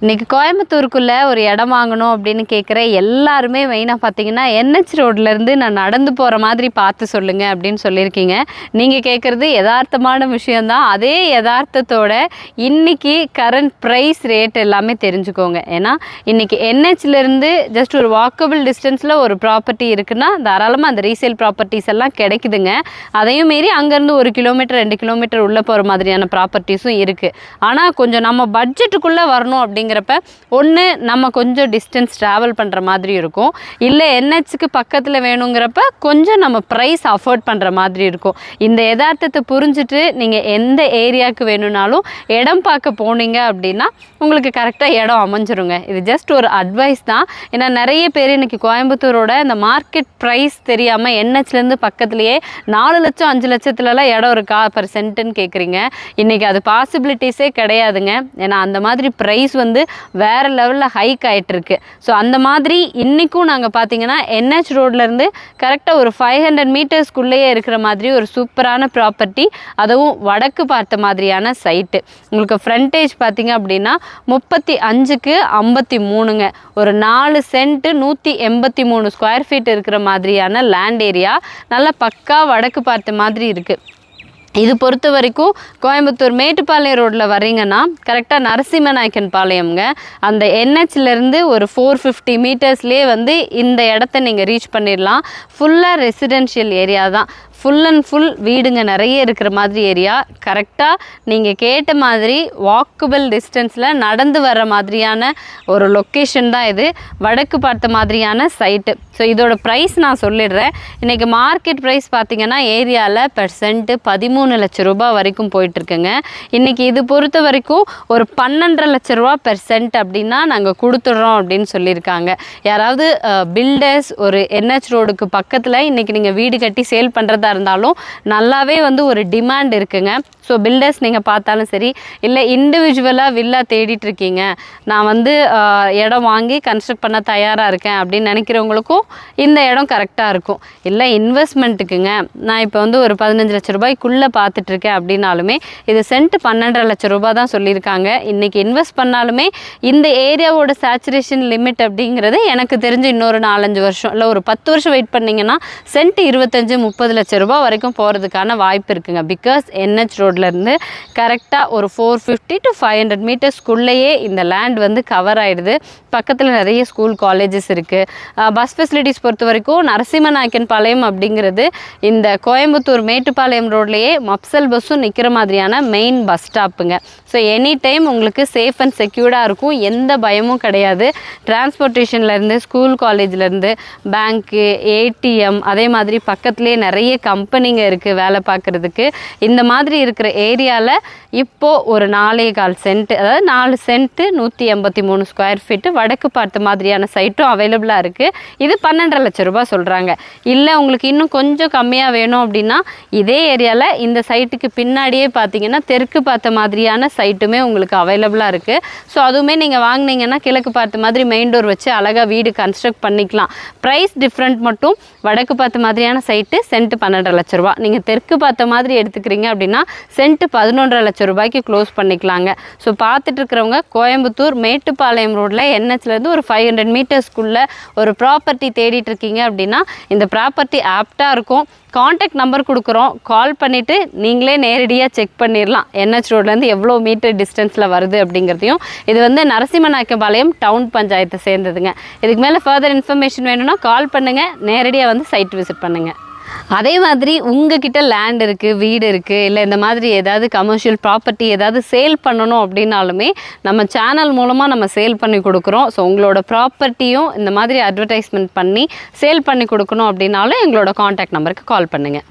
இன்றைக்கி கோயம்புத்தூருக்குள்ளே ஒரு இடம் வாங்கணும் அப்படின்னு கேட்குற எல்லாருமே மெயினாக பார்த்தீங்கன்னா என்ஹெச் ரோட்லேருந்து நான் நடந்து போகிற மாதிரி பார்த்து சொல்லுங்கள் அப்படின்னு சொல்லியிருக்கீங்க. நீங்கள் கேட்குறது யதார்த்தமான விஷயந்தான். அதே யதார்த்தத்தோட இன்றைக்கி கரண்ட் ப்ரைஸ் ரேட் எல்லாமே தெரிஞ்சுக்கோங்க. ஏன்னா இன்றைக்கி என்ஹெச்லேருந்து ஜஸ்ட் ஒரு வாக்கபிள் டிஸ்டன்ஸில் ஒரு ப்ராப்பர்ட்டி இருக்குன்னா தாராளமாக அந்த ரீசேல் ப்ராப்பர்ட்டிஸ் எல்லாம் கிடைக்குதுங்க. அதையும் மீறி அங்கேருந்து 1 கிலோமீட்டர் 2 கிலோமீட்டர் உள்ளே போகிற மாதிரியான ப்ராப்பர்ட்டிஸும் இருக்குது. ஆனால் கொஞ்சம் நம்ம பட்ஜெட்டுக்குள்ளே வரணும் அப்படிங்கிறப்ப ஒன்று நம்ம கொஞ்சம் டிஸ்டன்ஸ் ட்ராவல் பண்ணுற மாதிரி இருக்கும், இல்லை என்ஹெச்சுக்கு பக்கத்தில் வேணுங்கிறப்ப கொஞ்சம் நம்ம ப்ரைஸ் அஃபோர்ட் பண்ணுற மாதிரி இருக்கும். இந்த யதார்த்தத்தை புரிஞ்சுட்டு நீங்கள் எந்த ஏரியாவுக்கு வேணும்னாலும் இடம் பார்க்க போனீங்க அப்படின்னா உங்களுக்கு கரெக்டாக இடம் அமைஞ்சிருங்க. இது ஜஸ்ட் ஒரு அட்வைஸ் தான். ஏன்னா நிறைய பேர் இன்றைக்கி கோயம்புத்தூரோட இந்த மார்க்கெட் ப்ரைஸ் தெரியாமல் என்ஹெச்லேருந்து பக்கத்துலேயே 4 லட்சம் 5 லட்சத்துலலாம் இடம் இருக்கா பர் சென்ட்டுன்னு கேட்குறீங்க. இன்றைக்கி அது பாசிபிலிட்டிஸே கிடையாதுங்க. ஏன்னா அந்த மாதிரி ப்ரைஸ் வந்து வேறு லெவலில் ஹைக் ஆகிட்டுருக்கு. ஸோ அந்த மாதிரி இன்றைக்கும் நாங்கள் பார்த்தீங்கன்னா என்ஹெச் ரோட்லேருந்து கரெக்டாக ஒரு 500 மீட்டர்ஸ்க்குள்ளேயே இருக்கிற மாதிரி ஒரு சூப்பரான ப்ராப்பர்ட்டி, அதுவும் வடக்கு பார்த்த மாதிரியான சைட்டு. உங்களுக்கு ஃப்ரண்டேஜ் பார்த்தீங்க அப்படின்னா 35க்கு 53ங்க. ஒரு 4 சென்ட்டு 183 ஸ்கொயர் ஃபீட் இருக்கிற மாதிரியான லேண்ட் ஏரியா, நல்லா பக்கா வடக்கு பார்த்த மாதிரி இருக்குது. இது பொறுத்த வரைக்கும் கோயம்புத்தூர் மேட்டுப்பாளையம் ரோட்டில் வரீங்கன்னா கரெக்டாக நரசிம்மநாயக்கன் பாளையம்ங்க. அந்த என்ஹெச்லேருந்து ஒரு 450 மீட்டர்ஸ்லேயே வந்து இந்த இடத்த நீங்கள் ரீச் பண்ணிடலாம். ஃபுல்லாக ரெசிடென்ஷியல் ஏரியா தான், ஃபுல் அண்ட் ஃபுல் வீடுங்க நிறைய இருக்கிற மாதிரி ஏரியா. கரெக்டாக நீங்கள் கேட்ட மாதிரி வாக்கபிள் டிஸ்டன்ஸில் நடந்து வர மாதிரியான ஒரு லொக்கேஷன் தான் இது, வடக்கு பார்த்த மாதிரியான சைட்டு. ஸோ இதோட ப்ரைஸ் நான் சொல்லிடுறேன். இன்றைக்கி மார்க்கெட் ப்ரைஸ் பார்த்திங்கன்னா ஏரியாவில் பெர் சென்ட்டு 13 லட்ச ரூபா வரைக்கும் போயிட்டுருக்குங்க. இன்றைக்கி இது பொறுத்த வரைக்கும் ஒரு 12.5 லட்ச ரூபா பெர் சென்ட் அப்படின்னா நாங்கள் கொடுத்துட்றோம் அப்படின்னு சொல்லியிருக்காங்க. யாராவது பில்டர்ஸ் ஒரு என்ஹெச் ரோடுக்கு பக்கத்தில் இன்றைக்கி நீங்கள் வீடு கட்டி சேல் பண்ணுறதா இருந்தாலும் நல்லாவே வந்து ஒரு டிமாண்ட் இருக்குங்க. ஸோ பில்டர்ஸ் நீங்கள் பார்த்தாலும் சரி, இல்லை இண்டிவிஜுவலாக வில்லா தேடிட்டுருக்கீங்க, நான் வந்து இடம் வாங்கி கன்ஸ்ட்ரக்ட் பண்ண தயாராக இருக்கேன் அப்படின்னு நினைக்கிறவங்களுக்கும் இந்த இடம் கரெக்டாக இருக்கும். இல்லை இன்வெஸ்ட்மெண்ட்டுக்குங்க, நான் இப்போ வந்து ஒரு 15 லட்ச ரூபாய்க்குள்ளே பார்த்துட்ருக்கேன் அப்படின்னாலுமே இது சென்ட் 12.5 லட்ச ரூபா தான் சொல்லியிருக்காங்க. இன்றைக்கி இன்வெஸ்ட் பண்ணாலுமே இந்த ஏரியாவோட சேச்சுரேஷன் லிமிட் அப்படிங்கிறது எனக்கு தெரிஞ்சு இன்னொரு 4-5 வருஷம் இல்லை ஒரு 10 வருஷம் வெயிட் பண்ணிங்கன்னா சென்ட் 25-30 லட்ச ரூபா வரைக்கும் போகிறதுக்கான வாய்ப்பு இருக்குங்க. பிகாஸ் என்ஹெச் ரோட்லேருந்து கரெக்டாக ஒரு 450 to 500 மீட்டர்ஸ்க்குள்ளேயே இந்த லேண்ட் வந்து கவர் ஆகிடுது. பக்கத்தில் நிறைய ஸ்கூல் காலேஜஸ் இருக்குது. பஸ் ஃபெசிலிட்டிஸ் பொறுத்த வரைக்கும் நரசிம்மநாயக்கன் பாளையம் அப்படிங்கிறது இந்த கோயம்புத்தூர் மேட்டுப்பாளையம் ரோட்லேயே மப்சல் பஸ்ஸும் நிற்கிற மாதிரியான மெயின் பஸ் ஸ்டாப்புங்க. ஸோ எனி டைம் உங்களுக்கு சேஃப் அண்ட் செக்யூர்டாக இருக்கும், எந்த பயமும் கிடையாது. டிரான்ஸ்போர்ட்டேஷன்லேருந்து ஸ்கூல் காலேஜ்லேருந்து பேங்க்கு ஏடிஎம் அதே மாதிரி பக்கத்துலேயே நிறைய கம்பெனிங்க இருக்குது வேலை பார்க்குறதுக்கு. இந்த மாதிரி இருக்கிற ஏரியாவில் இப்போது ஒரு 4.25 சென்ட், அதாவது 4 சென்ட்டு 183 ஸ்கொயர் ஃபீட்டு வடக்கு பார்த்த மாதிரியான சைட்டும் அவைலபிளாக இருக்குது. இது 12.5 லட்ச ரூபா சொல்கிறாங்க. இல்லை உங்களுக்கு இன்னும் கொஞ்சம் கம்மியாக வேணும் அப்படின்னா இதே ஏரியாவில் இந்த சைட்டுக்கு பின்னாடியே பார்த்தீங்கன்னா தெற்கு பார்த்த மாதிரியான சைட்டுமே உங்களுக்கு அவைலபிளாக இருக்குது. ஸோ அதுவுமே நீங்கள் வாங்கினீங்கன்னா கிழக்கு பார்த்த மாதிரி மெயின் டோர் வச்சு அழகாக வீடு கன்ஸ்ட்ரக்ட் பண்ணிக்கலாம். ப்ரைஸ் டிஃப்ரெண்ட் மட்டும், வடக்கு பார்த்த மாதிரியான சைட்டு சென்ட் 12.5 லட்ச ரூபா, நீங்கள் தெற்கு பார்த்த மாதிரி எடுத்துக்கிறீங்க அப்படின்னா சென்ட் 11.5 லட்ச ரூபாய்க்கு க்ளோஸ் பண்ணிக்கலாங்க. ஸோ பார்த்துட்டு இருக்கிறவங்க கோயம்புத்தூர் மேட்டுப்பாளையம் ரோட்டில் என்ஹெச்லேருந்து ஒரு 500 மீட்டர்ஸ்க்குள்ளே ஒரு ப்ராப்பர்ட்டி தேடிட்டு இருக்கீங்க அப்படின்னா இந்த ப்ராப்பர்ட்டி ஆப்டாக இருக்கும். காண்டாக்ட் நம்பர் கொடுக்குறோம், கால் பண்ணிவிட்டு நீங்களே நேரடியாக செக் பண்ணிடலாம் என்ஹெச் ரோட்லேருந்து எவ்வளோ மீட்டர் டிஸ்டன்ஸில் வருது அப்படிங்கிறதையும். இது வந்து நரசிம்மநாயக்கபாளையம் டவுன் பஞ்சாயத்தை சேர்ந்ததுங்க. இதுக்கு மேலே ஃபர்தர் இன்ஃபர்மேஷன் வேணும்னா கால் பண்ணுங்கள், நேரடியாக வந்து சைட் விசிட் பண்ணுங்கள். அதே மாதிரி உங்ககிட்ட லேண்ட் இருக்குது, வீடு இருக்குது, இல்லை இந்த மாதிரி ஏதாவது கமர்ஷியல் ப்ராப்பர்ட்டி ஏதாவது சேல் பண்ணணும் அப்படின்னாலுமே நம்ம சேனல் மூலமாக நம்ம சேல் பண்ணி கொடுக்குறோம். ஸோ உங்களோட ப்ராப்பர்ட்டியும் இந்த மாதிரி அட்வர்டைஸ்மெண்ட் பண்ணி சேல் பண்ணி கொடுக்கணும் அப்படின்னாலும் எங்களோட காண்டாக்ட் நம்பருக்கு கால் பண்ணுங்கள்.